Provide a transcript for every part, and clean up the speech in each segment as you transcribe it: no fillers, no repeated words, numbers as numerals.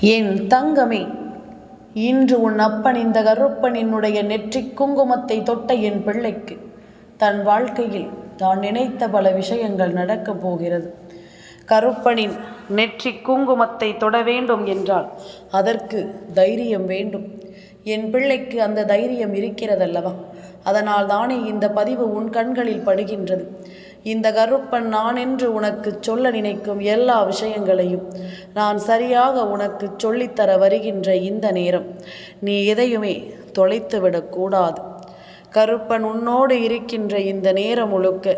என் தங்கமே, இன்று உன் அப்பன் இந்த கருப்பன் என்னுடைய நெற்றிக் குங்குமத்தை தொட்ட என் பிள்ளைக்கு தன் வாழ்க்கையில் தான் நினைத்த பல விஷயங்கள் நடக்கப் போகிறது. கருப்பனின் நெற்றிக் குங்குமத்தை தொட வேண்டும் என்றால் அதற்கு தைரியம் வேண்டும். என் பிள்ளைக்கு அந்த தைரியம் இருக்கிறதல்லவா? அதனால் தானே இந்த பதிவு உன் கண்களில் படுகின்றது. இந்த கருப்பன் நான் என்று உனக்கு சொல்ல நினைக்கும் எல்லா விஷயங்களையும் நான் சரியாக உனக்கு சொல்லித்தர வருகின்ற இந்த நேரம் நீ எதையுமே தொலைத்துவிடக்கூடாது. கருப்பன் உன்னோடு இருக்கின்ற இந்த நேரம் முழுக்க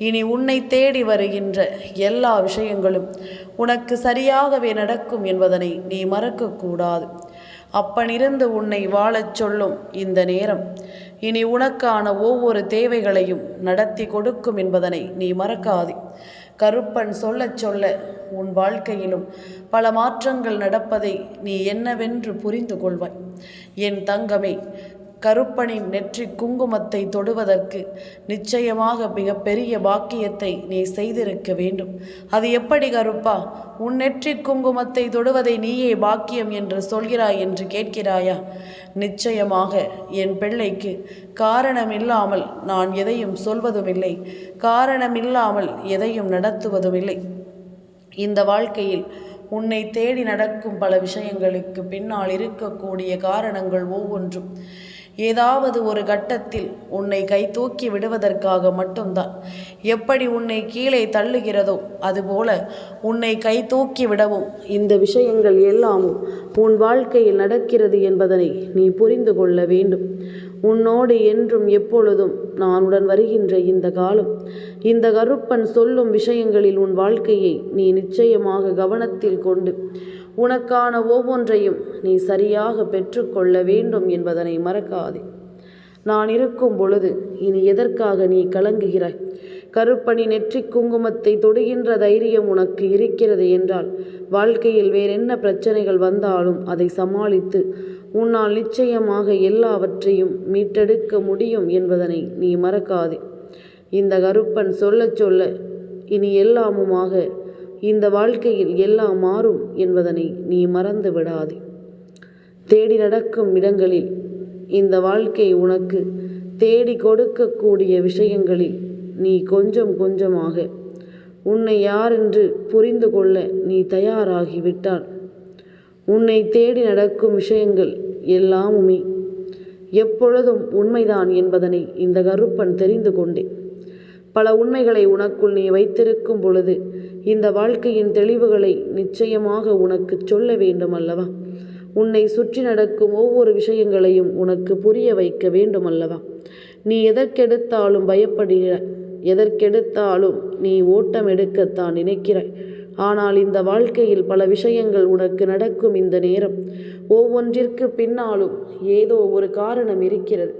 இனி உன்னை தேடி வருகின்ற எல்லா விஷயங்களும் உனக்கு சரியாகவே நடக்கும் என்பதனை நீ மறக்கக்கூடாது. அப்பனிருந்து உன்னை வாழச் சொல்லும் இந்த நேரம் இனி உனக்கான ஒவ்வொரு தேவைகளையும் நடத்தி கொடுக்கும் என்பதனை நீ மறக்காதே. கருப்பன் சொல்ல சொல்ல உன் வாழ்க்கையிலும் பல மாற்றங்கள் நடப்பதை நீ என்னவென்று புரிந்து கொள்வாய். என் தங்கமே, கருப்பனின் நெற்றி குங்குமத்தை தொடுவதற்கு நிச்சயமாக மிகப்பெரிய பாக்கியத்தை நீ செய்திருக்க வேண்டும். அது எப்படி கருப்பா, உன் நெற்றி குங்குமத்தை தொடுவதை நீயே பாக்கியம் என்று சொல்கிறாய் என்று கேட்கிறாயா? நிச்சயமாக என் பிள்ளைக்கு காரணமில்லாமல் நான் எதையும் சொல்வதுமில்லை, காரணமில்லாமல் எதையும் நடத்துவதுமில்லை. இந்த வாழ்க்கையில் உன்னை தேடி நடக்கும் பல விஷயங்களுக்கு பின்னால் இருக்கக்கூடிய காரணங்கள் ஒவ்வொன்றும் ஏதாவது ஒரு கட்டத்தில் உன்னை கை தூக்கி விடுவதற்காக மட்டும்தான். எப்படி உன்னை கீழே தள்ளுகிறதோ அதுபோல உன்னை கை தூக்கி விடவும் இந்த விஷயங்கள் எல்லாமும் உன் வாழ்க்கையில் நடக்கிறது என்பதனை நீ புரிந்து கொள்ள வேண்டும். உன்னோடு என்றும் எப்பொழுதும் நான் உடன் வருகின்ற இந்த காலம், இந்த கருப்பன் சொல்லும் விஷயங்களில் உன் வாழ்க்கையை நீ நிச்சயமாக கவனத்தில் கொண்டு உனக்கான ஒவ்வொன்றையும் நீ சரியாக பெற்றுக்கொள்ள வேண்டும் என்பதனை மறக்காதே. நான் இருக்கும் பொழுது இனி எதற்காக நீ கலங்குகிறாய்? கருப்பணி நெற்றி குங்குமத்தை தொடுகின்ற தைரியம் உனக்கு இருக்கிறது என்றால் வாழ்க்கையில் வேறென்ன பிரச்சனைகள் வந்தாலும் அதை சமாளித்து உன்னால் நிச்சயமாக எல்லாவற்றையும் மீட்டெடுக்க முடியும் என்பதனை நீ மறக்காதே. இந்த கருப்பன் சொல்ல சொல்ல இனி எல்லாமுமாக இந்த வாழ்க்கையில் எல்லாம் மாறும் என்பதனை நீ மறந்து விடாதே. தேடி நடக்கும் இடங்களில் இந்த வாழ்க்கை உனக்கு தேடி கொடுக்கக்கூடிய விஷயங்களில் நீ கொஞ்சம் கொஞ்சமாக உன்னை யாரென்று புரிந்து கொள்ள நீ தயாராகிவிட்டால் உன்னை தேடி நடக்கும் விஷயங்கள் எல்லாமுமே எப்பொழுதும் உண்மைதான் என்பதனை இந்த கருப்பன் தெரிந்து கொண்டே. பல உண்மைகளை உனக்குள் நீ வைத்திருக்கும் பொழுது இந்த வாழ்க்கையின் தெளிவுகளை நிச்சயமாக உனக்கு சொல்ல வேண்டும் அல்லவா? உன்னை சுற்றி நடக்கும் ஒவ்வொரு விஷயங்களையும் உனக்கு புரிய வைக்க வேண்டும் அல்லவா? நீ எதற்கெடுத்தாலும் பயப்படுகிறாய், எதற்கெடுத்தாலும் நீ ஓட்டம் எடுக்கத்தான் நினைக்கிறாய். ஆனால் இந்த வாழ்க்கையில் பல விஷயங்கள் உனக்கு நடக்கும் இந்த நேரம் ஒவ்வொன்றிற்கு பின்னாலும் ஏதோ ஒரு காரணம் இருக்கிறது,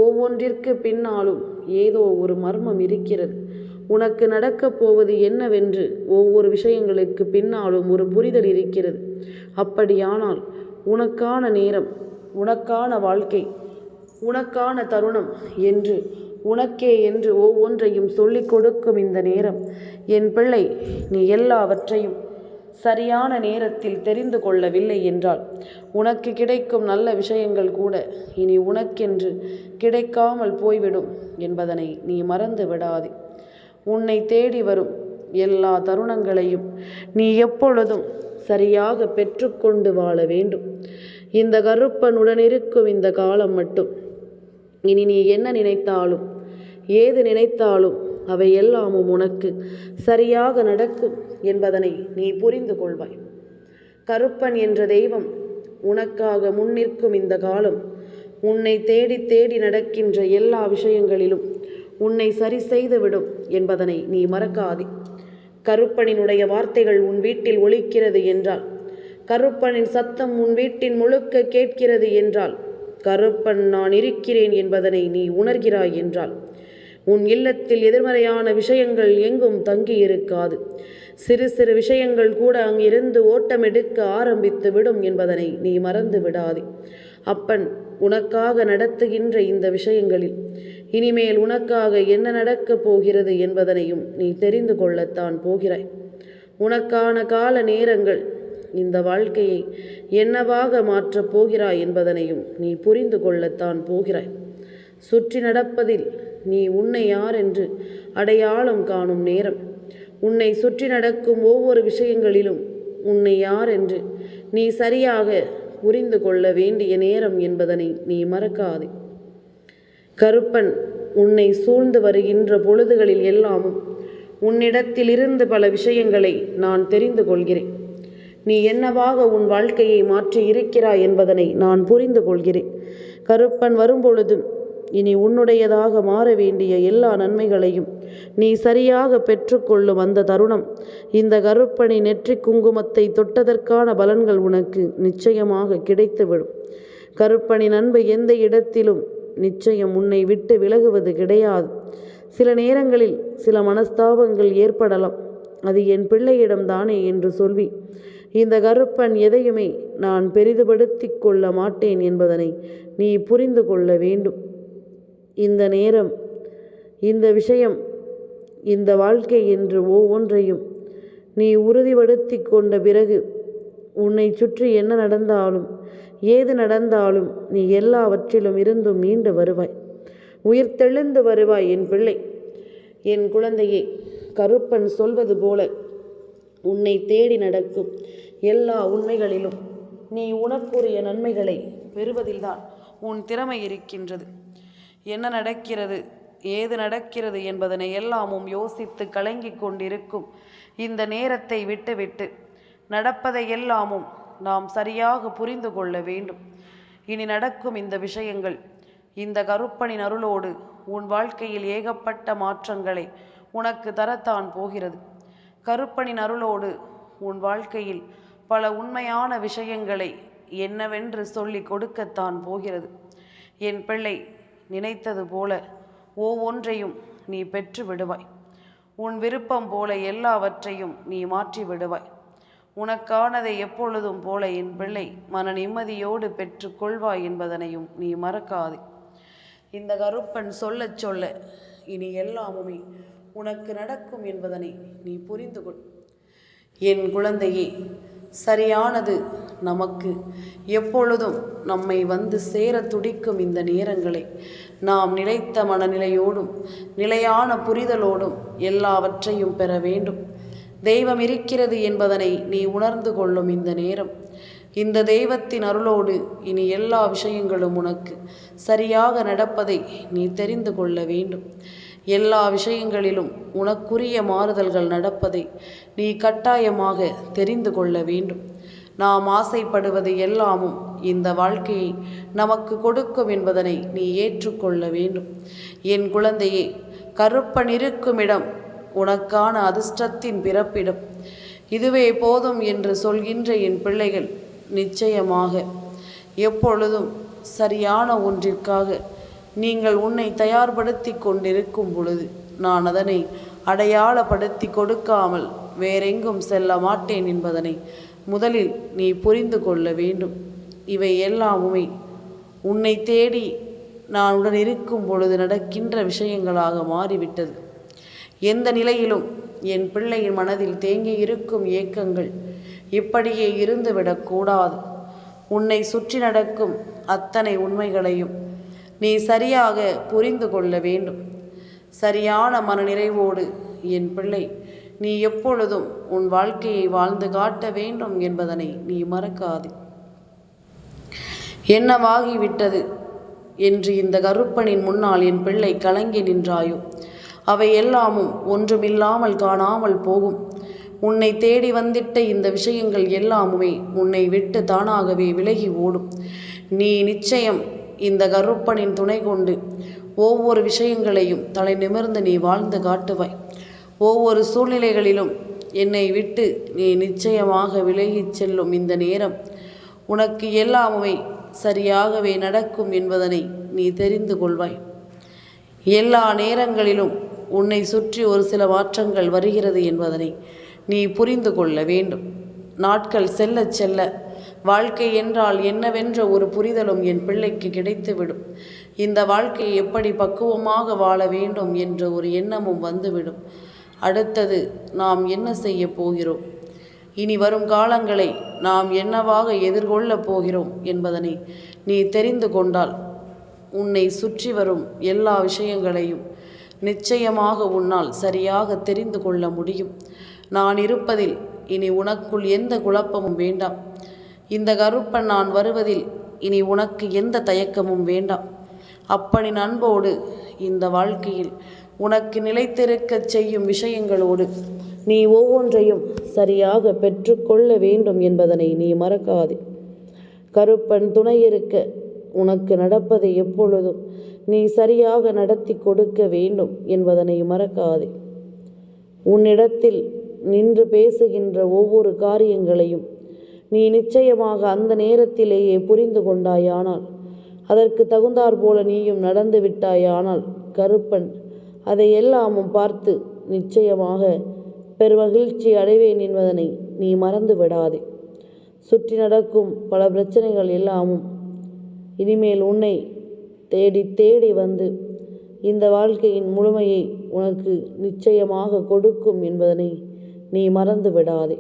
ஒவ்வொன்றிற்கு பின்னாலும் ஏதோ ஒரு மர்மம் இருக்கிறது. உனக்கு நடக்கப் போவது என்னவென்று ஒவ்வொரு விஷயங்களுக்கு பின்னாலும் ஒரு புரிதல் இருக்கிறது. அப்படியானால் உனக்கான நேரம், உனக்கான வாழ்க்கை, உனக்கான தருணம் என்று உனக்கே என்று ஒவ்வொன்றையும் சொல்லிக் கொடுக்கும் இந்த நேரம் என் பிள்ளை, நீ எல்லாவற்றையும் சரியான நேரத்தில் தெரிந்து கொள்ளவில்லை என்றால் உனக்கு கிடைக்கும் நல்ல விஷயங்கள் கூட இனி உனக்கென்று கிடைக்காமல் போய்விடும் என்பதனை நீ மறந்து விடாதே. உன்னை தேடி வரும் எல்லா தருணங்களையும் நீ எப்பொழுதும் சரியாக பெற்றுக்கொண்டு வாழ வேண்டும். இந்த கருப்பனுடன் இருக்கும் இந்த காலம் மட்டும் இனி நீ என்ன நினைத்தாலும் ஏது நினைத்தாலும் அவை எல்லாமும் உனக்கு சரியாக நடக்கும் என்பதனை நீ புரிந்து கொள்வாய். கருப்பன் என்ற தெய்வம் உனக்காக முன்னிற்கும் இந்த காலம் உன்னை தேடி தேடி நடக்கின்ற எல்லா விஷயங்களிலும் உன்னை சரி செய்துவிடும் என்பதனை நீ மறக்காதே. கருப்பனினுடைய வார்த்தைகள் உன் வீட்டில் ஒலிக்கிறது என்றால், கருப்பனின் சத்தம் உன் வீட்டின் முழுக்க கேட்கிறது என்றால், கருப்பன் நான் இருக்கிறேன் என்பதனை நீ உணர்கிறாய் என்றால் உன் இல்லத்தில் எதிர்மறையான விஷயங்கள் எங்கும் தங்கி இருக்காது. சிறு சிறு விஷயங்கள் கூட அங்கிருந்து ஓட்டமெடுக்க ஆரம்பித்து விடும் என்பதனை நீ மறந்து விடாதே. அப்பன் உனக்காக நடத்துகின்ற இந்த விஷயங்களில் இனிமேல் உனக்காக என்ன நடக்கப் போகிறது என்பதனையும் நீ தெரிந்து கொள்ளத்தான் போகிறாய். உனக்கான கால நேரங்கள் இந்த வாழ்க்கையை என்னவாக மாற்றப் போகிறாய் என்பதனையும் நீ புரிந்து கொள்ளத்தான் போகிறாய். சுற்றி நடப்பதில் நீ உன்னை யார் என்று அடையாளம் காணும் நேரம். உன்னை சுற்றி நடக்கும் ஒவ்வொரு விஷயங்களிலும் உன்னை யார் என்று நீ சரியாக புரிந்து கொள்ள வேண்டிய நேரம் என்பதனை நீ மறக்காதே. கருப்பன் உன்னை சூழ்ந்து வருகின்ற பொழுதுகளில் எல்லாமும் உன்னிடத்திலிருந்து பல விஷயங்களை நான் தெரிந்து கொள்கிறேன். நீ என்னவாக உன் வாழ்க்கையை மாற்றி இருக்கிறாய் என்பதனை நான் புரிந்து கொள்கிறேன். கருப்பன் வரும்பொழுதும் இனி உன்னுடையதாக மாற வேண்டிய எல்லா நன்மைகளையும் நீ சரியாக பெற்றுக்கொள்ளும் அந்த தருணம், இந்த கருப்பனை நெற்றி குங்குமத்தை தொட்டதற்கான பலன்கள் உனக்கு நிச்சயமாக கிடைத்துவிடும். கருப்பனின் அன்பு எந்த இடத்திலும் நிச்சயம் உன்னை விட்டு விலகுவது கிடையாது. சில நேரங்களில் சில மனஸ்தாபங்கள் ஏற்படலாம். அது என் பிள்ளையிடம்தானே என்று சொல்லி இந்த கருப்பன் எதையுமே நான் பெரிதுபடுத்தி கொள்ள மாட்டேன் என்பதனை நீ புரிந்து கொள்ள வேண்டும். இந்த நேரம், இந்த விஷயம், இந்த வாழ்க்கை என்று ஒவ்வொன்றையும் நீ உறுதிப்படுத்தி கொண்ட பிறகு உன்னை சுற்றி என்ன நடந்தாலும் ஏது நடந்தாலும் நீ எல்லாவற்றிலும் இருந்தும் மீண்டு வருவாய், உயிர்த்தெழுந்து வருவாய். என் பிள்ளை, என் குழந்தையே, கருப்பன் சொல்வது போல உன்னை தேடி நடக்கும் எல்லா உண்மைகளிலும் நீ உனக்குரிய நன்மைகளை பெறுவதில்தான் உன் திறமை இருக்கின்றது. என்ன நடக்கிறது, ஏது நடக்கிறது என்பதனை எல்லாமும் யோசித்து கலங்கிக் கொண்டிருக்கும் இந்த நேரத்தை விட்டுவிட்டு நடப்பதை எல்லாமும் நாம் சரியாக புரிந்து கொள்ள வேண்டும். இனி நடக்கும் இந்த விஷயங்கள் இந்த கருப்பனின் அருளோடு உன் வாழ்க்கையில் ஏகப்பட்ட மாற்றங்களை உனக்கு தரத்தான் போகிறது. கருப்பனின் அருளோடு உன் வாழ்க்கையில் பல உண்மையான விஷயங்களை என்னவென்று சொல்லி கொடுக்கத்தான் போகிறது. என் பிள்ளை, நினைத்தது போல ஒவ்வொன்றையும் நீ பெற்று விடுவாய். உன் விருப்பம் போல எல்லாவற்றையும் நீ மாற்றி விடுவாய். உனக்கானதை எப்பொழுதும் போல என் பிள்ளை மன நிம்மதியோடு பெற்று கொள்வாய் என்பதனையும் நீ மறக்காதே. இந்த கருப்பன் சொல்ல சொல்ல இனி எல்லாமுமே உனக்கு நடக்கும் என்பதனை நீ புரிந்து கொள். என் குழந்தையே, சரியானது நமக்கு எப்பொழுதும் நம்மை வந்து சேர துடிக்கும் இந்த நேரங்களை நாம் நிலைத்த மனநிலையோடும் நிலையான புரிதலோடும் எல்லாவற்றையும் பெற வேண்டும். தெய்வம் இருக்கிறது என்பதனை நீ உணர்ந்து கொள்ளும் இந்த நேரம், இந்த தெய்வத்தின் அருளோடு இனி எல்லா விஷயங்களும் உனக்கு சரியாக நடப்பதை நீ தெரிந்து கொள்ள வேண்டும். எல்லா விஷயங்களிலும் உனக்குரிய மாறுதல்கள் நடப்பதை நீ கட்டாயமாக தெரிந்து கொள்ள வேண்டும். நாம் ஆசைப்படுவது எல்லாமும் இந்த வாழ்க்கையை நமக்கு கொடுக்கும் என்பதனை நீ ஏற்றுக்கொள்ள வேண்டும். என் குழந்தையே, கருப்பன் இருக்கும் இடம் உனக்கான அதிர்ஷ்டத்தின் பிறப்பிடம். இதுவே போதும் என்று சொல்கின்ற என் பிள்ளைகள் நிச்சயமாக எப்பொழுதும் சரியான ஒன்றிற்காக நீங்கள் உன்னை தயார்படுத்தி கொண்டிருக்கும் பொழுது நான் அதனை அடையாளப்படுத்தி கொடுக்காமல் வேறெங்கும் செல்ல மாட்டேன் என்பதனை முதலில் நீ புரிந்து கொள்ள வேண்டும். இவை எல்லாமுமே உன்னை தேடி நான் உடன் இருக்கும் பொழுது நடக்கின்ற விஷயங்களாக மாறிவிட்டது. எந்த நிலையிலும் என் பிள்ளையின் மனதில் தேங்கி இருக்கும் ஏக்கங்கள் இப்படியே இருந்துவிடக்கூடாது. உன்னை சுற்றி நடக்கும் அத்தனை உண்மைகளையும் நீ சரியாக புரிந்து கொள்ள வேண்டும். சரியான மனநிறைவோடு என் பிள்ளை நீ எப்பொழுதும் உன் வாழ்க்கையை வாழ்ந்து காட்ட வேண்டும் என்பதனை நீ மறக்காதே. என்னவாகிவிட்டது என்று இந்த கருப்பனின் முன்னால் என் பிள்ளை கலங்கி நின்றாயோ, அவை எல்லாமும் ஒன்றுமில்லாமல் காணாமல் போகும். உன்னை தேடி வந்திட்ட இந்த விஷயங்கள் எல்லாமுமே உன்னை விட்டு தானாகவே விலகி ஓடும். நீ நிச்சயம் இந்த கருப்பனின் துணை கொண்டு ஒவ்வொரு விஷயங்களையும் தலை நிமிர்ந்து நீ வாழ்ந்து காட்டுவாய். ஒவ்வொரு சூழ்நிலைகளிலும் என்னை விட்டு நீ நிச்சயமாக விலகிச் செல்லும் இந்த நேரம் உனக்கு எல்லாமுமே சரியாகவே நடக்கும் என்பதனை நீ தெரிந்து கொள்வாய். எல்லா நேரங்களிலும் உன்னை சுற்றி ஒரு சில மாற்றங்கள் வருகிறது என்பதனை நீ புரிந்து கொள்ள வேண்டும். நாட்கள் செல்ல செல்ல வாழ்க்கை என்றால் என்னவென்ற ஒரு புரிதலும் என் பிள்ளைக்கு கிடைத்துவிடும். இந்த வாழ்க்கையை எப்படி பக்குவமாக வாழ வேண்டும் என்ற ஒரு எண்ணமும் வந்துவிடும். அடுத்தது நாம் என்ன செய்ய போகிறோம், இனி வரும் காலங்களை நாம் என்னவாக எதிர்கொள்ளப் போகிறோம் என்பதனை நீ தெரிந்து கொண்டால் உன்னை சுற்றி வரும் எல்லா விஷயங்களையும் நிச்சயமாக உன்னால் சரியாக தெரிந்து கொள்ள முடியும். நான் இருப்பதில் இனி உனக்குள் எந்த குழப்பமும் வேண்டாம். இந்த கருப்பன் நான் வருவதில் இனி உனக்கு எந்த தயக்கமும் வேண்டாம். அப்பனின் அன்போடு இந்த வாழ்க்கையில் உனக்கு நிலைத்திருக்கச் செய்யும் விஷயங்களோடு நீ ஒவ்வொன்றையும் சரியாக பெற்றுக்கொள்ள வேண்டும் என்பதனை நீ மறக்காதே. கருப்பன் துணையிருக்க உனக்கு நடப்பதை எப்பொழுதும் நீ சரியாக நடத்தி கொடுக்க வேண்டும் என்பதனை மறக்காதே. உன்னிடத்தில் நின்று பேசுகின்ற ஒவ்வொரு காரியங்களையும் நீ நிச்சயமாக அந்த நேரத்திலேயே புரிந்து கொண்டாயானால், அதற்கு தகுந்தாற் போல நீயும் நடந்து விட்டாயானால், கருப்பன் அதை எல்லாமும் பார்த்து நிச்சயமாக பெருமகிழ்ச்சி அடைவேன் என்பதனை நீ மறந்து விடாதே. சுற்றி நடக்கும் பல பிரச்சனைகள் எல்லாமும் இனிமேல் உன்னை தேடி தேடி வந்து இந்த வாழ்க்கையின் முழுமையை உனக்கு நிச்சயமாக கொடுக்கும் என்பதனை நீ மறந்து விடாதே.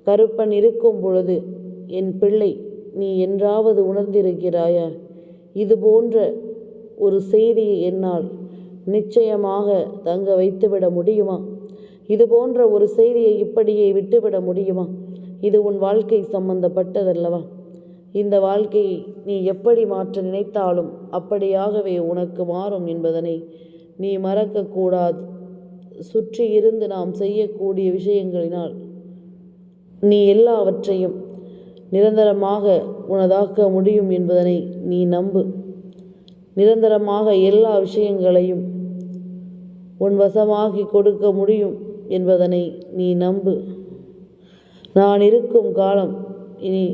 கருப்பன் இருக்கும் பொழுது என் பிள்ளை, நீ என்றாவது உணர்ந்திருக்கிறாயா? இது போன்ற ஒரு செய்தியை என்னால் நிச்சயமாக தங்க வைத்துவிட முடியுமா? இது போன்ற ஒரு செய்தியை இப்படியே விட்டுவிட முடியுமா? இது உன் வாழ்க்கை சம்பந்தப்பட்டதல்லவா? இந்த வாழ்க்கையை நீ எப்படி மாற்ற நினைத்தாலும் அப்படியாகவே உனக்கு மாறும் என்பதனை நீ மறக்கக்கூடாது. சுற்றி இருந்து நாம் செய்யக்கூடிய விஷயங்களினால் நீ எல்லாவற்றையும் நிரந்தரமாக உனதாக்க முடியும் என்பதனை நீ நம்பு. நிரந்தரமாக எல்லா விஷயங்களையும் உன் வசமாகி கொடுக்க முடியும் என்பதனை நீ நம்பு. நான் இருக்கும் காலம் இனி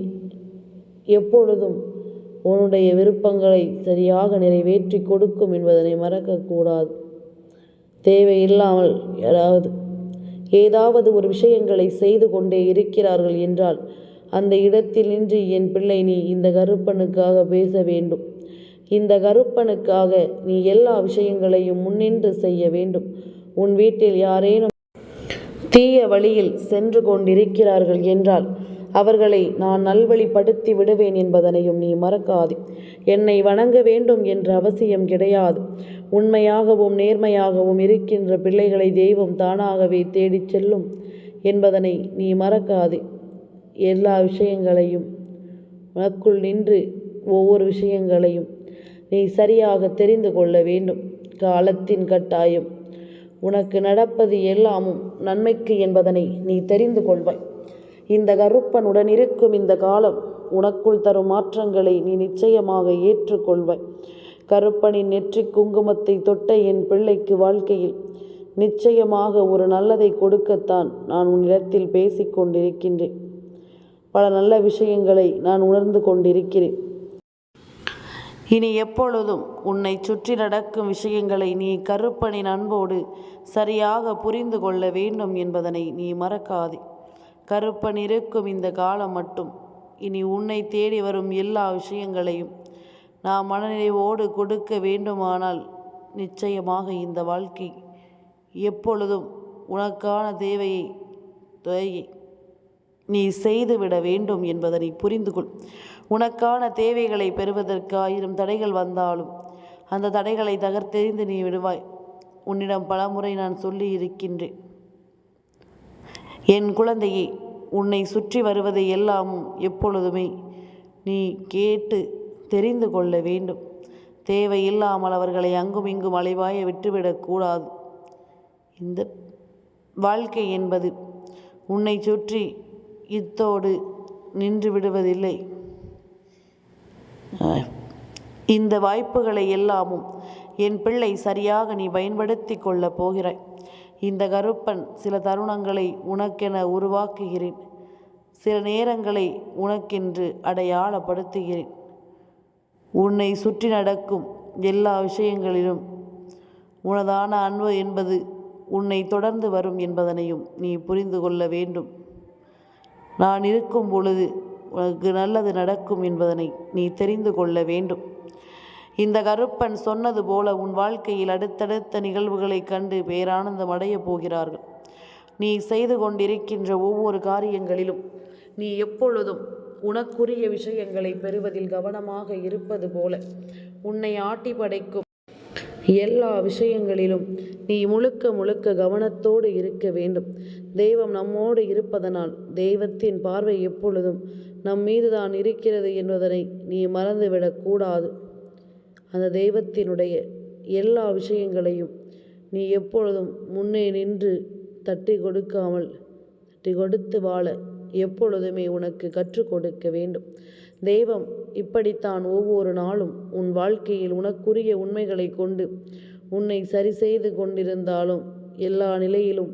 எப்பொழுதும் உன்னுடைய விருப்பங்களை சரியாக நிறைவேற்றி கொடுக்கும் என்பதனை மறக்கக்கூடாது. தேவையில்லாமல் ஏதாவது ஒரு விஷயங்களை செய்து கொண்டே இருக்கிறார்கள் என்றால் அந்த இடத்தில் நின்று என் பிள்ளை, நீ இந்த கருப்பனுக்காக பேச வேண்டும். இந்த கருப்பனுக்காக நீ எல்லா விஷயங்களையும் முன்னின்று செய்ய வேண்டும். உன் வீட்டில் யாரேனும் தீய வழியில் சென்று கொண்டிருக்கிறார்கள் என்றால் அவர்களை நான் நல்வழிப்படுத்தி விடுவேன் என்பதனையும் நீ மறக்காதே. என்னை வணங்க வேண்டும் என்ற அவசியம் கிடையாது. உண்மையாகவும் நேர்மையாகவும் இருக்கின்ற பிள்ளைகளை தெய்வம் தானாகவே தேடிச் செல்லும் என்பதனை நீ மறக்காதே. எல்லா விஷயங்களையும் உனக்குள் நின்று ஒவ்வொரு விஷயங்களையும் நீ சரியாக தெரிந்து கொள்ள வேண்டும். காலத்தின் கட்டாயம் உனக்கு நடப்பது எல்லாமும் நன்மைக்கு என்பதனை நீ தெரிந்து கொள்வாய். இந்த கருப்பனுடன் இருக்கும் இந்த காலம் உனக்குள் தரும் மாற்றங்களை நீ நிச்சயமாக ஏற்றுக்கொள்வாய். கருப்பனின் நெற்றி குங்குமத்தை தொட்ட என் பிள்ளைக்கு வாழ்க்கையில் நிச்சயமாக ஒரு நல்லதை கொடுக்கத்தான் நான் உன்னிடத்தில் பேசிக்கொண்டிருக்கின்றேன். பல நல்ல விஷயங்களை நான் உணர்ந்து கொண்டிருக்கிறேன். இனி எப்பொழுதும் உன்னை சுற்றி நடக்கும் விஷயங்களை நீ கருப்பனின் அன்போடு சரியாக புரிந்து கொள்ள வேண்டும் என்பதனை நீ மறக்காதே. கருப்பன் இருக்கும் இந்த காலம் மட்டும் இனி உன்னை தேடி வரும் எல்லா விஷயங்களையும் நாம் மனநிறைவோடு கொடுக்க வேண்டுமானால் நிச்சயமாக இந்த வாழ்க்கை எப்பொழுதும் உனக்கான தேவையை நீ செய்துவிட வேண்டும் என்பதனை புரிந்து கொள். உனக்கான தேவைகளை பெறுவதற்கு 1000 தடைகள் வந்தாலும் அந்த தடைகளை தகர்த்தெறிந்து நீ விடுவாய். உன்னிடம் பலமுறை நான் சொல்லி இருக்கின்றேன், என் குழந்தையே, உன்னை சுற்றி வருவதை எல்லாமும் எப்பொழுதுமே நீ கேட்டு தெரிந்து கொள்ள வேண்டும். தேவையில்லாமல் அவர்களை அங்கும் இங்கும் அலைவாய விட்டுவிடக்கூடாது. இந்த வாழ்க்கை என்பது உன்னை சுற்றி இத்தோடு நின்று விடுவதில்லை. இந்த வாய்ப்புகளை எல்லாமும் என் பிள்ளை சரியாக நீ பயன்படுத்தி கொள்ளப் போகிறாய். இந்த கருப்பன் சில தருணங்களை உனக்கென உருவாக்குகிறேன். சில நேரங்களை உனக்கென்று அடையாளப்படுத்துகிறேன். உன்னை சுற்றி நடக்கும் எல்லா விஷயங்களிலும் உனதான அன்பு என்பது உன்னை தொடர்ந்து வரும் என்பதனையும் நீ புரிந்து கொள்ள வேண்டும். நான் இருக்கும் பொழுது உனக்கு நல்லது நடக்கும் என்பதனை நீ தெரிந்து கொள்ள வேண்டும். இந்த கருப்பன் சொன்னது போல உன் வாழ்க்கையில் அடுத்தடுத்த நிகழ்வுகளை கண்டு பேரானந்தம் அடையப் போகிறார்கள். நீ செய்து கொண்டிருக்கின்ற ஒவ்வொரு காரியங்களிலும் நீ எப்பொழுதும் உனக்குரிய விஷயங்களை பெறுவதில் கவனமாக இருப்பது போல உன்னை ஆட்டி படைக்கும் எல்லா விஷயங்களிலும் நீ முழுக்க முழுக்க கவனத்தோடு இருக்க வேண்டும். தெய்வம் நம்மோடு இருப்பதனால் தெய்வத்தின் பார்வை எப்பொழுதும் நம் மீதுதான் இருக்கிறது என்பதனை நீ மறந்துவிடக்கூடாது. அந்த தெய்வத்தினுடைய எல்லா விஷயங்களையும் நீ எப்பொழுதும் முன்னே நின்று தட்டி கொடுத்து வாழ எப்பொழுதுமே உனக்கு கற்றுக் கொடுக்க வேண்டும். தெய்வம் இப்படித்தான் ஒவ்வொரு நாளும் உன் வாழ்க்கையில் உனக்குரிய உண்மைகளை கொண்டு உன்னை சரி செய்து கொண்டிருந்தாலும் எல்லா நிலையிலும்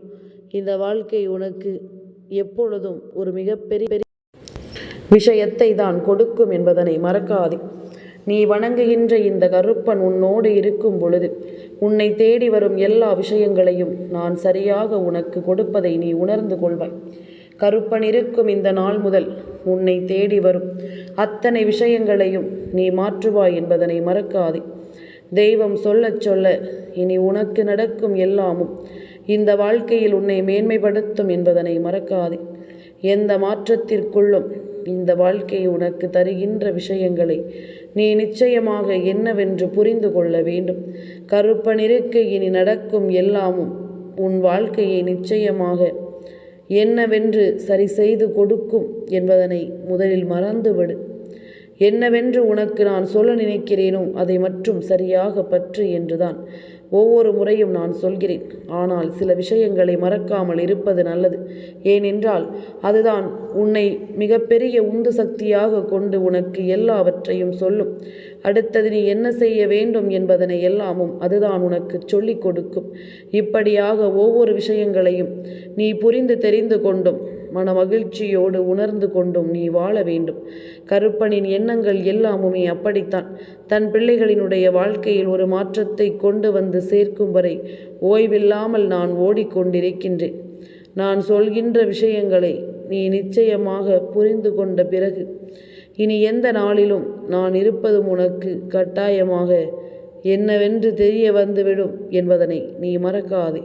இந்த வாழ்க்கை உனக்கு எப்பொழுதும் ஒரு மிகப்பெரிய விஷயத்தை தான் கொடுக்கும் என்பதனை மறக்காதே. நீ வணங்குகின்ற இந்த கருப்பன் உன்னோடு இருக்கும் பொழுது உன்னை தேடி வரும் எல்லா விஷயங்களையும் நான் சரியாக உனக்கு கொடுப்பதை நீ உணர்ந்து கொள்வாய். கருப்பன் இருக்கும் இந்த நாள் முதல் உன்னை தேடி வரும் அத்தனை விஷயங்களையும் நீ மாற்றுவாய் என்பதனை மறக்காதே. தெய்வம் சொல்ல இனி உனக்கு நடக்கும் எல்லாமும் இந்த வாழ்க்கையில் உன்னை மேன்மைப்படுத்தும் என்பதனை மறக்காதே. எந்த மாற்றத்திற்குள்ளும் இந்த வாழ்க்கை உனக்கு தருகின்ற விஷயங்களை நீ நிச்சயமாக என்னவென்று புரிந்து கொள்ள வேண்டும். கருப்பன் இருக்க இனி நடக்கும் எல்லாமும் உன் வாழ்க்கையை நிச்சயமாக என்னவென்று சரி செய்து கொடுக்கும் என்பதனை முதலில் மறந்துவிடு. என்னவென்று உனக்கு நான் சொல்ல நினைக்கிறேனோ அதை மட்டும் சரியாக பற்று என்றுதான் ஒவ்வொரு முறையும் நான் சொல்கிறேன். ஆனால் சில விஷயங்களை மறக்காமல் இருப்பது நல்லது. ஏனென்றால் அதுதான் உன்னை மிகப்பெரிய உந்து சக்தியாக கொண்டு உனக்கு எல்லாவற்றையும் சொல்லும். அடுத்தது நீ என்ன செய்ய வேண்டும் என்பதனை எல்லாமும் அதுதான் உனக்கு சொல்லிக் கொடுக்கும். இப்படியாக ஒவ்வொரு விஷயங்களையும் நீ புரிந்து தெரிந்து கொண்டும் மன மகிழ்ச்சியோடு உணர்ந்து கொண்டும் நீ வாழ வேண்டும். கருப்பனின் எண்ணங்கள் எல்லாமுமே அப்படித்தான். தன் பிள்ளைகளினுடைய வாழ்க்கையில் ஒரு மாற்றத்தை கொண்டு வந்து சேர்க்கும் வரை ஓய்வில்லாமல் நான் ஓடிக்கொண்டிருக்கின்றேன். நான் சொல்கின்ற விஷயங்களை நீ நிச்சயமாக புரிந்து கொண்ட பிறகு இனி எந்த நாளிலும் நான் இருப்பதும் உனக்கு கட்டாயமாக என்னவென்று தெரிய வந்துவிடும் என்பதனை நீ மறக்காதே.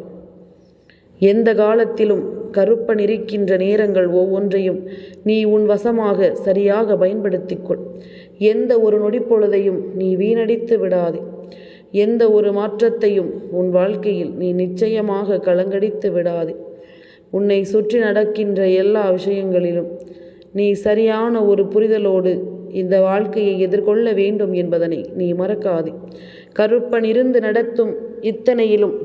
எந்த காலத்திலும் கருப்பன் இருக்கின்ற நேரங்கள் ஒவ்வொன்றையும் நீ உன் வசமாக சரியாக பயன்படுத்திக்கொள். எந்த ஒரு நொடிப்பொழுதையும் நீ வீணடித்து விடாதே. எந்த ஒரு மாற்றத்தையும் உன் வாழ்க்கையில் நீ நிச்சயமாக கலங்கடித்து விடாதே. உன்னை சுற்றி நடக்கின்ற எல்லா விஷயங்களிலும் நீ சரியான ஒரு புரிதலோடு இந்த வாழ்க்கையை எதிர்கொள்ள வேண்டும் என்பதனை நீ மறக்காதே. கருப்பன் இருந்து நடத்தும் இத்தனையிலும்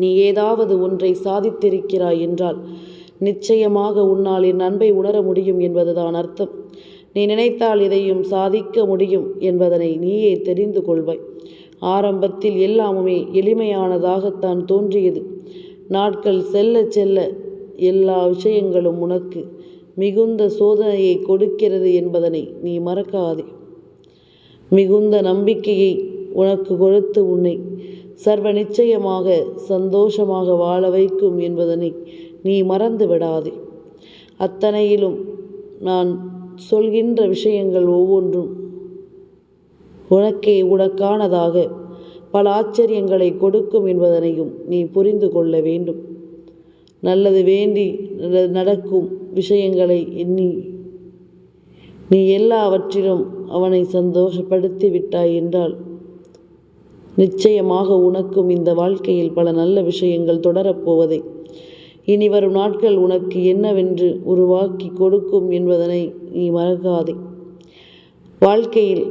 நீ ஏதாவது ஒன்றை சாதித்திருக்கிறாய் என்றால் நிச்சயமாக உன்னால் என் அன்பை உணர முடியும் என்பதுதான் அர்த்தம். நீ நினைத்தால் இதையும் சாதிக்க முடியும் என்பதனை நீயே தெரிந்து கொள்வாய். ஆரம்பத்தில் எல்லாமுமே எளிமையானதாகத்தான் தோன்றியது. நாட்கள் செல்ல செல்ல எல்லா விஷயங்களும் உனக்கு மிகுந்த சோதனையை கொடுக்கிறது என்பதனை நீ மறக்காதே. மிகுந்த நம்பிக்கையை உனக்கு கொடுத்து உன்னை சர்வ நிச்சயமாக சந்தோஷமாக வாழ வைக்கும் என்பதனை நீ மறந்து விடாதே. அத்தனையிலும் நான் சொல்கின்ற விஷயங்கள் ஒவ்வொன்றும் உனக்கானதாக பல ஆச்சரியங்களை கொடுக்கும் என்பதனையும் நீ புரிந்து கொள்ள வேண்டும். நல்லது வேண்டி நடக்கும் விஷயங்களை எண்ணி நீ எல்லாவற்றிலும் அவனை சந்தோஷப்படுத்தி விட்டாய் என்றால் நிச்சயமாக உனக்கும் இந்த வாழ்க்கையில் பல நல்ல விஷயங்கள் தொடரப்போவதை இனி வரும் நாட்கள் உனக்கு என்னவென்று உருவாக்கி கொடுக்கும் என்பதனை நீ மறக்காதே. வாழ்க்கையில்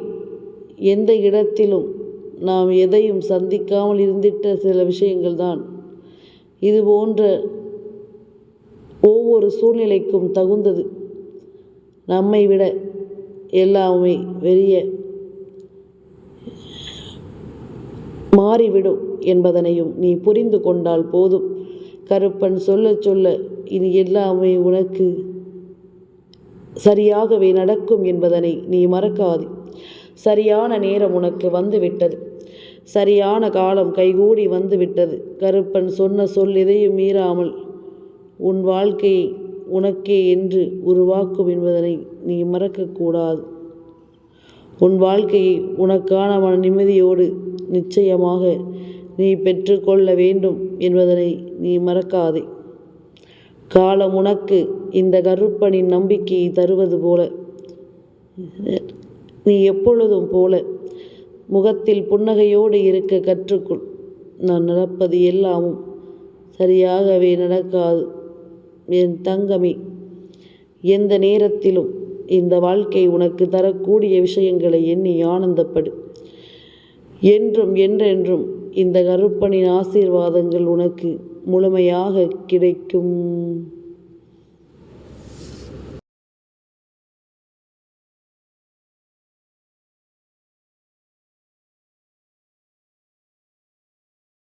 எந்த இடத்திலும் நாம் எதையும் சந்திக்காமல் இருந்திட்ட சில விஷயங்கள் தான் இது போன்ற ஒவ்வொரு சூழ்நிலைக்கும் தகுந்தது. நம்மை விட எல்லாமே பெரிய மாறிவிடும் என்பதனையும் நீ புரிந்து கொண்டால் போதும். கருப்பன் சொல்ல இனி எல்லாமே உனக்கு சரியாகவே நடக்கும் என்பதனை நீ மறக்காதே. சரியான நேரம் உனக்கு வந்துவிட்டது. சரியான காலம் கைகூடி வந்துவிட்டது. கருப்பன் சொன்ன சொல் எதையும் மீறாமல் உன் வாழ்க்கையை உனக்கே என்று உருவாக்கும் என்பதனை நீ மறக்கக்கூடாது. உன் வாழ்க்கையை உனக்கான மன நிம்மதியோடு நிச்சயமாக நீ பெற்றுக்கொள்ள வேண்டும் என்பதனை நீ மறக்காதே. காலம் உனக்கு இந்த கருப்பனின் நம்பிக்கையை தருவது போல நீ எப்பொழுதும் போல முகத்தில் புன்னகையோடு இருக்க கற்றுக்கொள். நான் நடப்பது எல்லாமும் சரியாகவே நடக்காது என் தங்கமே. எந்த நேரத்திலும் இந்த வாழ்க்கை உனக்கு தரக்கூடிய விஷயங்களை எண்ணி ஆனந்தப்படு. என்றும் என்றென்றும் இந்த கருப்பனின் ஆசீர்வாதங்கள் உனக்கு முழுமையாக கிடைக்கும்.